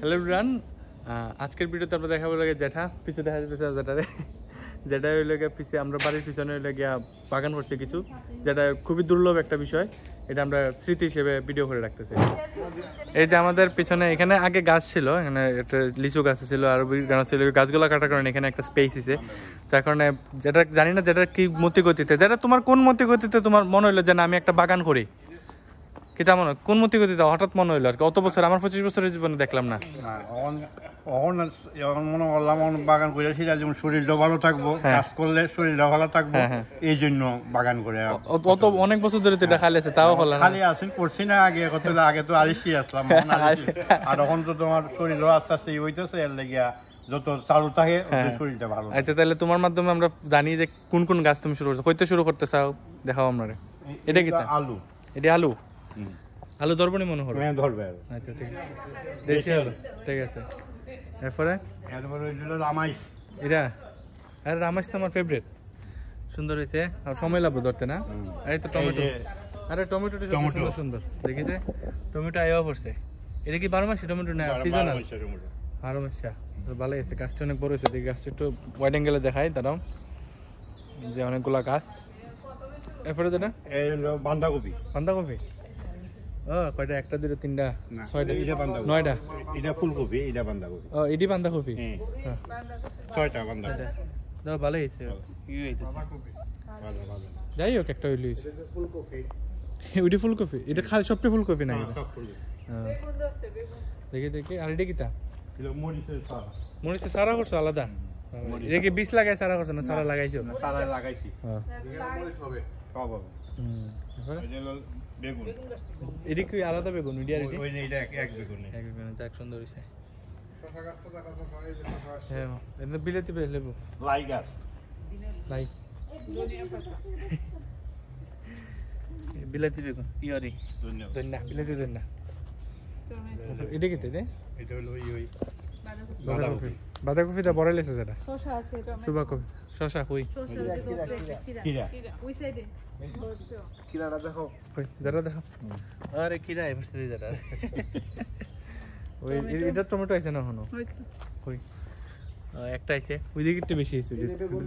Hello everyone, আজকের ভিডিওতে আমরা দেখাবো লাগে জেঠা পিছে দেখা যাচ্ছে জেঠারে যেটা হইলে গিয়ে পিছে আমরা বাড়ির পিছনে হইলে গিয়া বাগান করছে কিছু, যেটা খুবই দুর্লভ একটা বিষয়। এটা আমরা স্মৃতি হিসেবে ভিডিও করে রাখতেছি। এই যে আমাদের পিছনে এখানে আগে গাছ ছিল, এখানে একটা লিচু গাছ ছিল আর গাছ ছিল, গাছগুলো কাটার কারণে এখানে একটা স্পেস আছে, যার কারণে যেটা জানি না যেটা কি মতিগতিতে, যেটা তোমার কোন মতিগতিতে তোমার মনে হইলো যে না আমি একটা বাগান করি, কি তা মনে কোন মতিগতিতে হঠাৎ মনে হইলো আর কি? অত বছর আমার 25 বছরের জীবনে দেখলাম না। মনে করলাম বাগান করে সেটা যেমন শরীরটা ভালো থাকবো, কাজ করলে শরীরটা ভালো থাকবো, এই জন্য বাগান করে। অত অনেক বছর ধরে তো এটা খালি আছে, তাও খালি আছেন করছি না। আগে তো আলিসি আসলাম, আর এখন তো তোমার শরীরও আস্তে আস্তে হইতেছে, এর লেগিয়া যত চালু থাকে শরীরটা ভালো। আচ্ছা, তাহলে তোমার মাধ্যমে আমরা জানি যে কোন কোন গাছ তুমি শুরু করছো, কইতে শুরু করতে চাও দেখাও আমরা। এটা কি আলু? এটা আলু, আলু ধরবনি মনে হয়? হ্যাঁ ধরবে। আচ্ছা ঠিক আছে, দেশি আলু, ঠিক আছে। এরপরে রামাইশ, এটা আরে রামাইশ তো আমার ফেভারিট, সুন্দর হয়েছে আর সময় লাগবে ধরতে না। এই তো টমেটো, আরে টমেটোটা সুন্দর সুন্দর দেখিতে, টমেটো আইয়া পড়ছে। এটা কি 12 মাসি টমেটো না সিজনাল? 12 মাসা, ভালো আছে। গাছটা অনেক বড় হয়েছে, দেখি গাছটা একটু ওয়াইড অ্যাঙ্গেলে দেখাই, দাঁড়াও। যে অনেকগুলা গাছ। এরপরে যেটা বাঁধাকপি। বাঁধাকপি কয়টা? একটা দুটো তিনটা ছয়টা নয়টা। এটা ফুলকপি, এটা বাঁধাকপি। এটি বাঁধাকপি, ছয়টা বাঁধাকপি। দাও, ভালো হয়েছে। যাই হোক, একটা হইলে ওইটি ফুলকপি, এটা খালি সবটি ফুলকপি না? দেখি দেখি। আর এটা কি তা? মরিচের সারা করছো আলাদা? এটা কি বীজ লাগাই সারা করছো না সারা লাগাইছো? সারা লাগাইছি। বেগুন, এটা কি আলাদা বেগুন? এটা এক বেগুন। যাক, সুন্দর হয়েছে। হ্যাঁ, এটা বিলাতি লেবু। লাই গাছ, লাই বিলাতি বেগুন, ইয়রি ধন্যা, বিলাতি ধন্যা। এটা কি? এটা হলো ওই বাঁধাকপি। বাঁধাকপিটা বড় লেছে যেটা সুবা কপি, শশা কই? কিরাটা দেখো, ওই যারা দেখো। আরে কিরা এসে দি যারা ওই এটা টমেটো আছে না হনো? কই একটা আছে, ওই দিকে একটু বেশি আছে,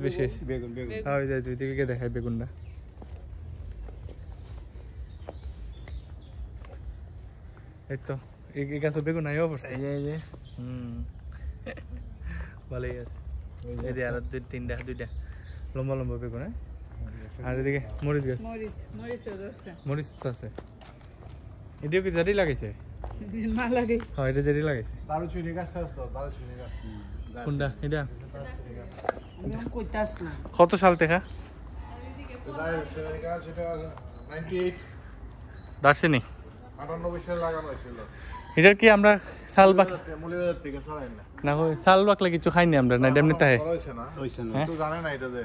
বেশি আছে বেগুন। বেগুন ওই যে দুই দিকে দেখাই বেগুনটা। এই তো এই গাছে বেগুন আইও পড়ছে। এই যে ভালোই আছে। এই যে আর দুইটা লম্বা লম্বা বেগুন। আর এদিকে মরিচ গাছ, মরিচ তো আছে। এটাও কি জারি লাগাইছে? হ্যাঁ, এটা জারি লাগাইছে। দারুচিনি গাছ তো, দারুচিনি গাছ। কোনটা এটা? কত সাল থেকে? দারুচিনি গাছ এটা 98 দারচিনি 98 সালে লাগানো হয়েছিল। এটার কি আমরা সাল বাক মুলিবাজার থেকে ছাড়াই না? না, ওই সাল বাকলা কিছু খাইনি আমরা, না এমনি তাই হইছে না? হইছে না তো জানে না এটা যে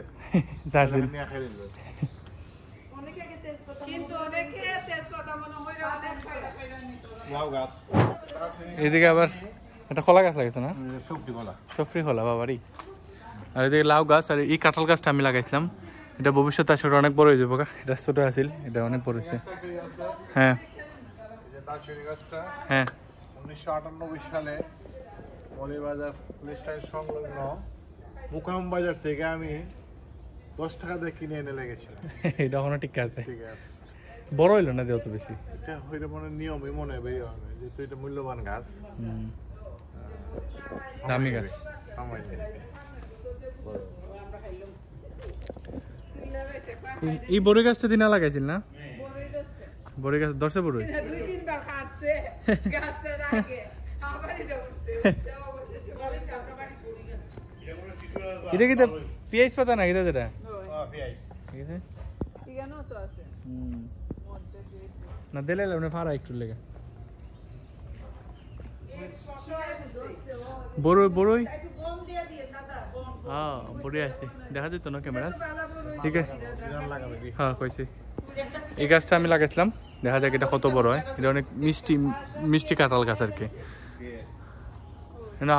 দারচিনি নিয়ে খাই দিল। অনেকে তেজপাতা, কিন্তু অনেকে তেজপাতা মনে হয় অনেক খাইরা নিত। লাউ গাছ। এদিকে আবার একটা কলা গাছ লাগাইছে না? সবজি কলা, সফরি কলা বাবারই। আর এদিকে লাউ গাছ, আর এই কাঁঠাল গাছটা আমি লাগাইছিলাম। এটা ভবিষ্যতে আসলে অনেক বড় হয়ে যাবো। এটা ছোট আছিল, এটা অনেক বড় হয়েছে। হ্যাঁ, দারচিনি গাছটা হ্যাঁ 1998 সালে মৌলভীবাজার পুলিশ লাইন সংলগ্ন মুকাম বাজার থেকে আমি 10 টাকা দিয়ে কিনে এনে লেগেছিলাম। এটা এখনো ঠিক আছে, ঠিক আছে। বড় হইলো না অত বেশি। এটা হইলে মনে নিয়মই মনে হয় বেরিয়ে হবে, যেহেতু এটা মূল্যবান গাছ, দামি গাছ। এই বড় গাছটা দিনা লাগাইছিল না? বড় গাছ 10 বড়। এটা কি পেঁয়াজ পাতা না? এটা যেটা না দিলে ফাড়া একটু লেগে বড়ই বড়ই। হ্যাঁ, বড়ি আছে, দেখা যেত না ক্যামেরা। ঠিক আছে, হ্যাঁ কইছি। এই গাছটা আমি লাগাইছিলাম, দেখা যাক এটা কত বড় হয়। এটা অনেক মিষ্টি মিষ্টি কাঁঠাল গাছ আর কি।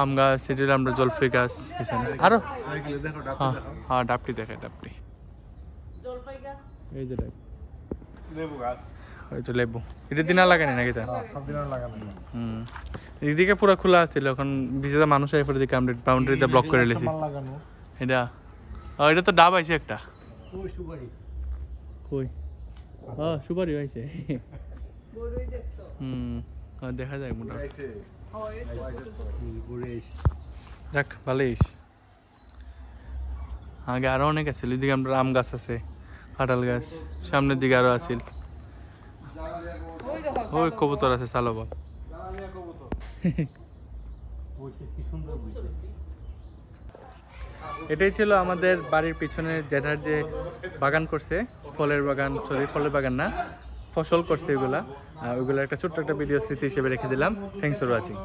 আম গাছ, সেটা আমরা জলফাই গাছ আরো। হ্যাঁ ডাবটি দেখে, ডাবটি এই যে লেবু গাছ। হয়তো লেবু এটা দিনা লাগানি নাকি তা সব দিন আর লাগানো যায়। এদিকে পুরো খোলা আছিল এখন বিশেষ মানুষ এরপর দিকে আমরা বাউন্ডারিতে ব্লক করে লেছি মাল লাগানো এটা এটা তো ডাব আইছে একটা ওই সুপারি কই সুপারি হয়েছে বড়ই দেখছো দেখা যায় মোটামুটি আইছে হয় যাক ভালোই হইছে। আগে আরো অনেক আছে এদিকে আমরা আম গাছ আছে কাঁঠাল গাছ সামনের দিকে আরো আছিল ওই দেখো ওই কবুতর আছে সালোবা জানালিয়া কবুতর এটাই ছিল আমাদের বাড়ির পিছনে জেঠার যে বাগান করছে ফলের বাগান ফলের বাগান না ফসল করছে ওইগুলা ওইগুলা একটা ছোট্ট একটা ভিডিও স্মৃতি হিসেবে রেখে দিলাম। Thanks for watching.